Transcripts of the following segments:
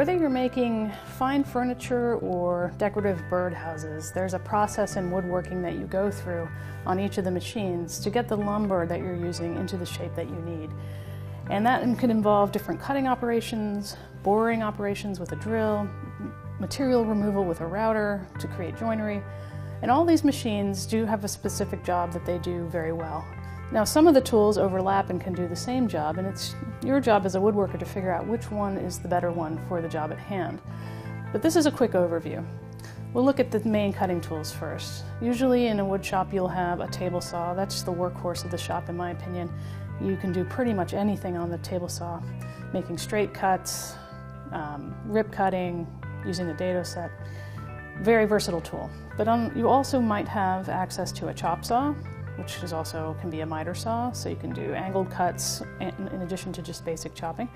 Whether you're making fine furniture or decorative birdhouses, there's a process in woodworking that you go through on each of the machines to get the lumber that you're using into the shape that you need. And that can involve different cutting operations, boring operations with a drill, material removal with a router to create joinery. And all these machines do have a specific job that they do very well. Now, some of the tools overlap and can do the same job, and it's your job as a woodworker to figure out which one is the better one for the job at hand. But this is a quick overview. We'll look at the main cutting tools first. Usually in a wood shop you'll have a table saw. That's the workhorse of the shop, in my opinion. You can do pretty much anything on the table saw, making straight cuts, rip cutting, using a dado set. Very versatile tool. But you also might have access to a chop saw, which can be a miter saw, so you can do angled cuts in addition to just basic chopping.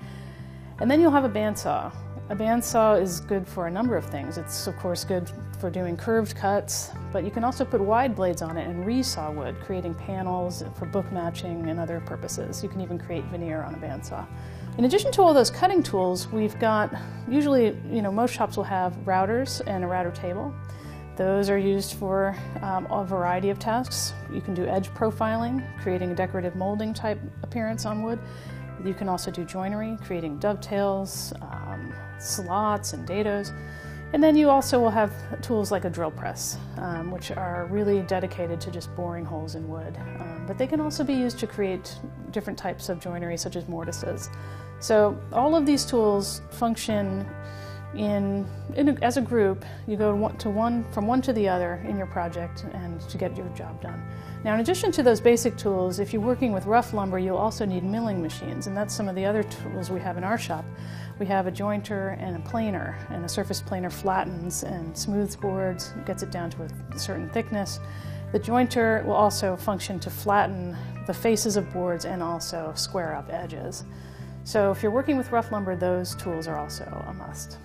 And then you'll have a bandsaw. A bandsaw is good for a number of things. It's of course good for doing curved cuts, but you can also put wide blades on it and resaw wood, creating panels for book matching and other purposes. You can even create veneer on a bandsaw. In addition to all those cutting tools, we've got, usually, most shops will have routers and a router table. Those are used for a variety of tasks. You can do edge profiling, creating a decorative molding type appearance on wood. You can also do joinery, creating dovetails, slots and dados. And then you also will have tools like a drill press, which are really dedicated to just boring holes in wood. But they can also be used to create different types of joinery, such as mortises. So all of these tools function as a group. You go from one to the other in your project and to get your job done. Now, in addition to those basic tools, if you're working with rough lumber, you'll also need milling machines, and that's some of the other tools we have in our shop. We have a jointer and a planer, and a surface planer flattens and smooths boards, gets it down to a certain thickness. The jointer will also function to flatten the faces of boards and also square up edges. So if you're working with rough lumber, those tools are also a must.